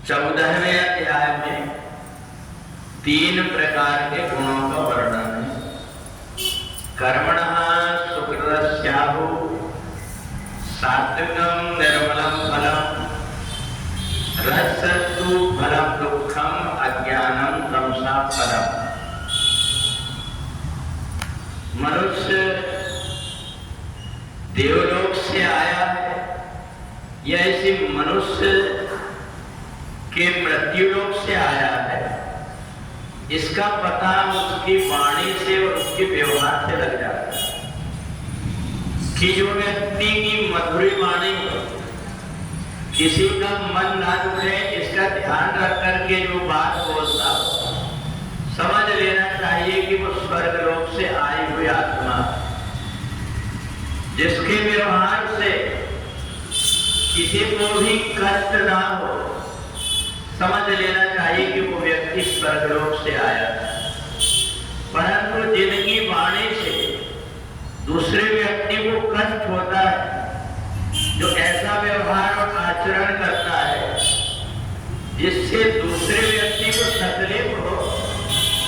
14वें अध्याय में 3 प्रकार के गुणों का वर्णन है। कर्मणः सुकृतस्याहु सात्विकं निर्मलं फलम् रजसस्तु फलं दुःखम् अज्ञानं तमसा फलम्। मनुष्य देवलोक से आया है या इसी मनुष्य के मृत्युलोक से आया है, इसका पता उसकी वाणी से और उसके व्यवहार से लग जाता है कि जो व्यक्ति की मधुरी वाणी हो, किसी का मन ना दुखे, इसका ध्यान रख करके जो बात बोलता हो, समझ लेना चाहिए कि वो स्वर्गलोक से आई हुई आत्मा, जिसके व्यवहार से किसी को भी कष्ट ना हो, समझ लेना चाहिए कि वो व्यक्ति स्वर्गलोक से आया है। परंतु जिनकी वाणी से दूसरे व्यक्ति को कष्ट होता है, जो ऐसा व्यवहार और आचरण करता है जिससे दूसरे व्यक्ति को तकलीफ हो,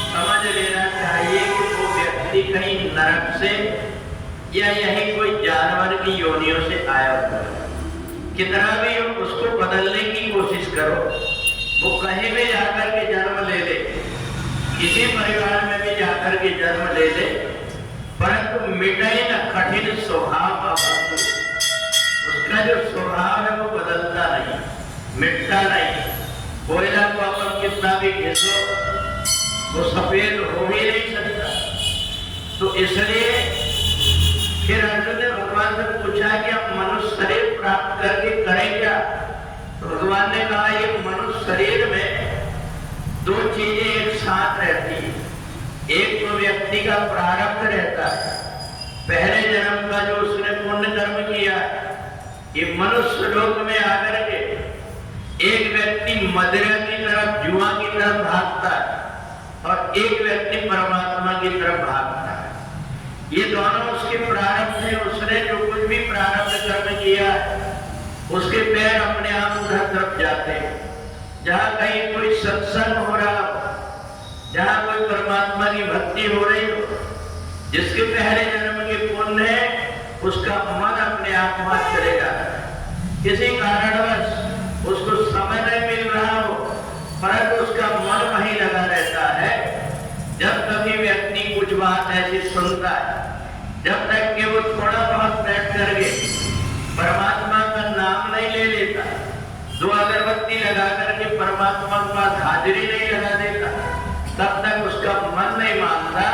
समझ लेना चाहिए कि वो व्यक्ति कहीं नरक से या यही कोई जानवर की योनियों से आया हुआ है। कितना भी उसको बदलने की कोशिश करो, वो कहीं भी जाकर के जन्म ले ले, किसी परिवार में भी जाकर के जन्म ले ले, परंतु मिटे न कठिन स्वभाव, उसका जो स्वभाव है वो बदलता नहीं, मिटता नहीं। कोयला को अपन कितना भी घिसो वो सफेद हो ही नहीं सकता। तो इसलिए फिर अर्जुन ने भगवान से पूछा कि आप मनुष्य शरीर प्राप्त करके करें क्या? तो भगवान ने कहा ये मनुष्य शरीर में 2 चीजें एक साथ रहती है। एक तो व्यक्ति का प्रारब्ध रहता है, पहले जन्म का जो उसने पुण्य कर्म किया, ये मनुष्य लोक में आकर के एक व्यक्ति मदिरा की तरफ, जुआ की तरफ भागता है और एक व्यक्ति परमात्मा की तरफ भागता है। ये दोनों उसके प्रारब्ध है। उसने जो कुछ भी प्रारब्ध कर्म किया उसके पैर अपने आप उधर तरफ जाते हैं। जहाँ कहीं कोई सत्संग हो रहा हो, जहाँ कोई परमात्मा की भक्ति हो रही हो, जिसके पहले जन्म के पुण्य है, उसका मन अपने आप वहां चले जाता है। किसी कारणवश उसको समय नहीं मिल रहा हो, परंतु उसका मन वहीं लगा रहता है। जब कभी व्यक्ति कुछ बात ऐसी सुनता है, जब तक कि वो थोड़ा बहुत बैठ करके परमात्मा का नाम नहीं ले लेता, 2 अगरबत्ती लगा करके परमात्मा का हाजिरी नहीं लगा देता, तब तक उसका मन नहीं मानता।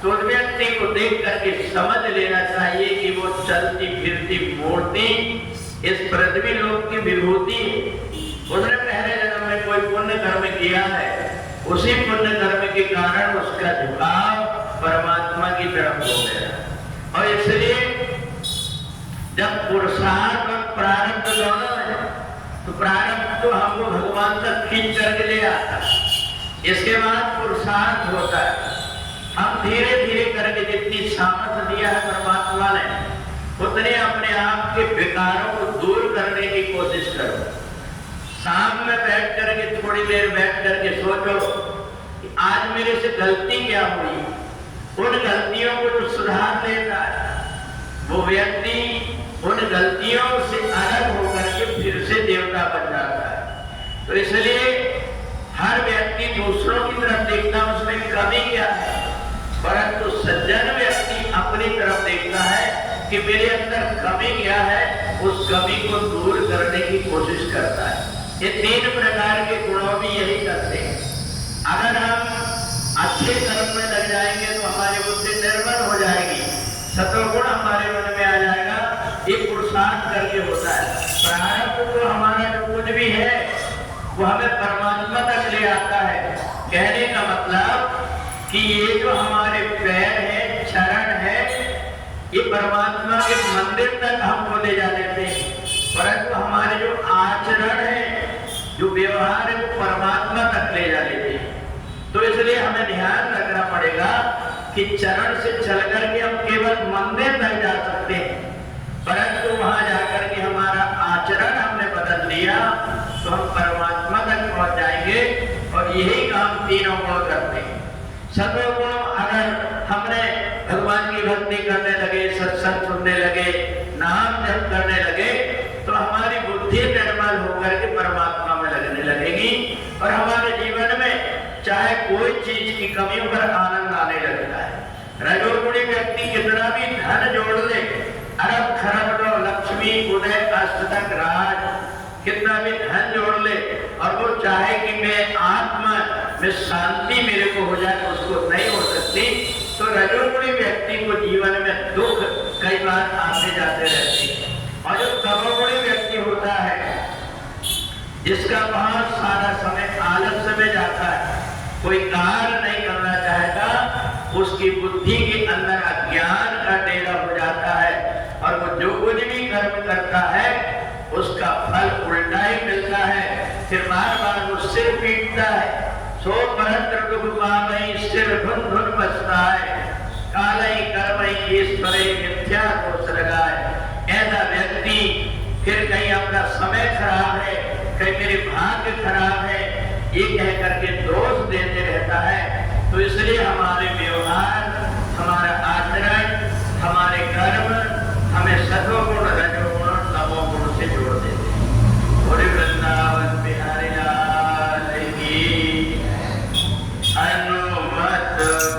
तो उस व्यक्ति को देख करके समझ लेना चाहिए कि वो चलती फिरती मूर्ति इस पृथ्वी लोक की विभूति है। उसने पहले जन्म में कोई पुण्य कर्म किया है, उसी पुण्य कर्म के कारण उसका झुकाव परमात्मा की तरफ हो गया। और इसलिए जब पुरुषार्थ और प्रारब्ध दोनों है, तो प्रारब्ध तो हमको भगवान तक खींच करके ले आता है, इसके बाद पुरुषार्थ होता है। हम धीरे धीरे करके जितनी सामर्थ्य दिया है परमात्मा ने, उतने अपने आप के विकारों को दूर करने की कोशिश करो। शाम में बैठ करके थोड़ी देर बैठ करके सोचो कि आज मेरे से गलती क्या हुई। उन गलतियों को जो सुधार लेता है, वो व्यक्ति उन गलतियों से अलग होकर के फिर से देवता बन जाता है। तो इसलिए हर व्यक्ति दूसरों की तरफ देखता उसमें कमी क्या है, परंतु सज्जन व्यक्ति अपनी तरफ देखता है कि मेरे अंदर कमी क्या है, उस कमी को दूर करने की कोशिश करता है। ये 3 प्रकार के गुणों भी यही करते हैं। अगर हम अच्छे कर्म में लग जाएंगे तो हमारी बुद्धि निर्मल हो जाएगी, सत्वगुण हमारे मन में आ जाएगा। ये पुरुषार्थ करके होता है। प्रारब्ध तो हमारा जो कुछ भी है वो हमें परमात्मा तक ले आता है। कहने का मतलब कि ये जो हमारे पैर है, चरण है, ये परमात्मा के मंदिर तक हमको ले जा देते हैं, परंतु हमारे जो आचरण है, जो व्यवहार है, वो परमात्मा तक ले जा देते हैं। तो इसलिए हमें ध्यान रखना पड़ेगा कि चरण से चल करके हम केवल मंदिर तक जा सकते हैं, परंतु वहां जाकर के हमारा आचरण हमने बदल लिया तो हम परमात्मा तक तीनों गुण करते हैं। सत्वगुण अगर हमने भगवान की भक्ति करने लगे, सत्संग सुनने लगे, नाम जप करने लगे, तो हमारी बुद्धि निर्मल होकर के परमात्मा में लगने लगेगी और हमारे जीवन में चाहे कोई चीज की कमियों पर आनंद आने लगता है। रजोगुणी व्यक्ति कितना भी धन जोड़ ले, अरब खरब लक्ष्मी उदय अष्टक राज, कितना भी धन जोड़ ले और वो चाहे कि मैं आत्मा में शांति मेरे को हो जाए, उसको नहीं हो सकती। तो रजोगुणी व्यक्ति को जीवन में दुख कई बार आते जाते रहते हैं। और जो तमोगुणी व्यक्ति होता है, जिसका बहुत सारा समय आलस्य में जाता है, कोई कार्य नहीं करना चाहता, उसकी बुद्धि के अंदर अज्ञान का डेरा हो जाता है और वो जो कुछ भी कर्म करता है उसका फल उल्टा ही मिलता है। फिर बार बार वो सिर पीटता है, सो परंत्र दुख पावई सिर धुन धुन बसता है, कालई कर्मई ईश्वरे मिथ्या दोष लगाए। ऐसा व्यक्ति फिर कहीं अपना समय खराब है, कहीं मेरे भाग्य खराब है, ये कह करके दोष देते रहता है। तो इसलिए हमारे व्यवहार, हमारा आचरण, हमारे कर्म हमें सत्वगुण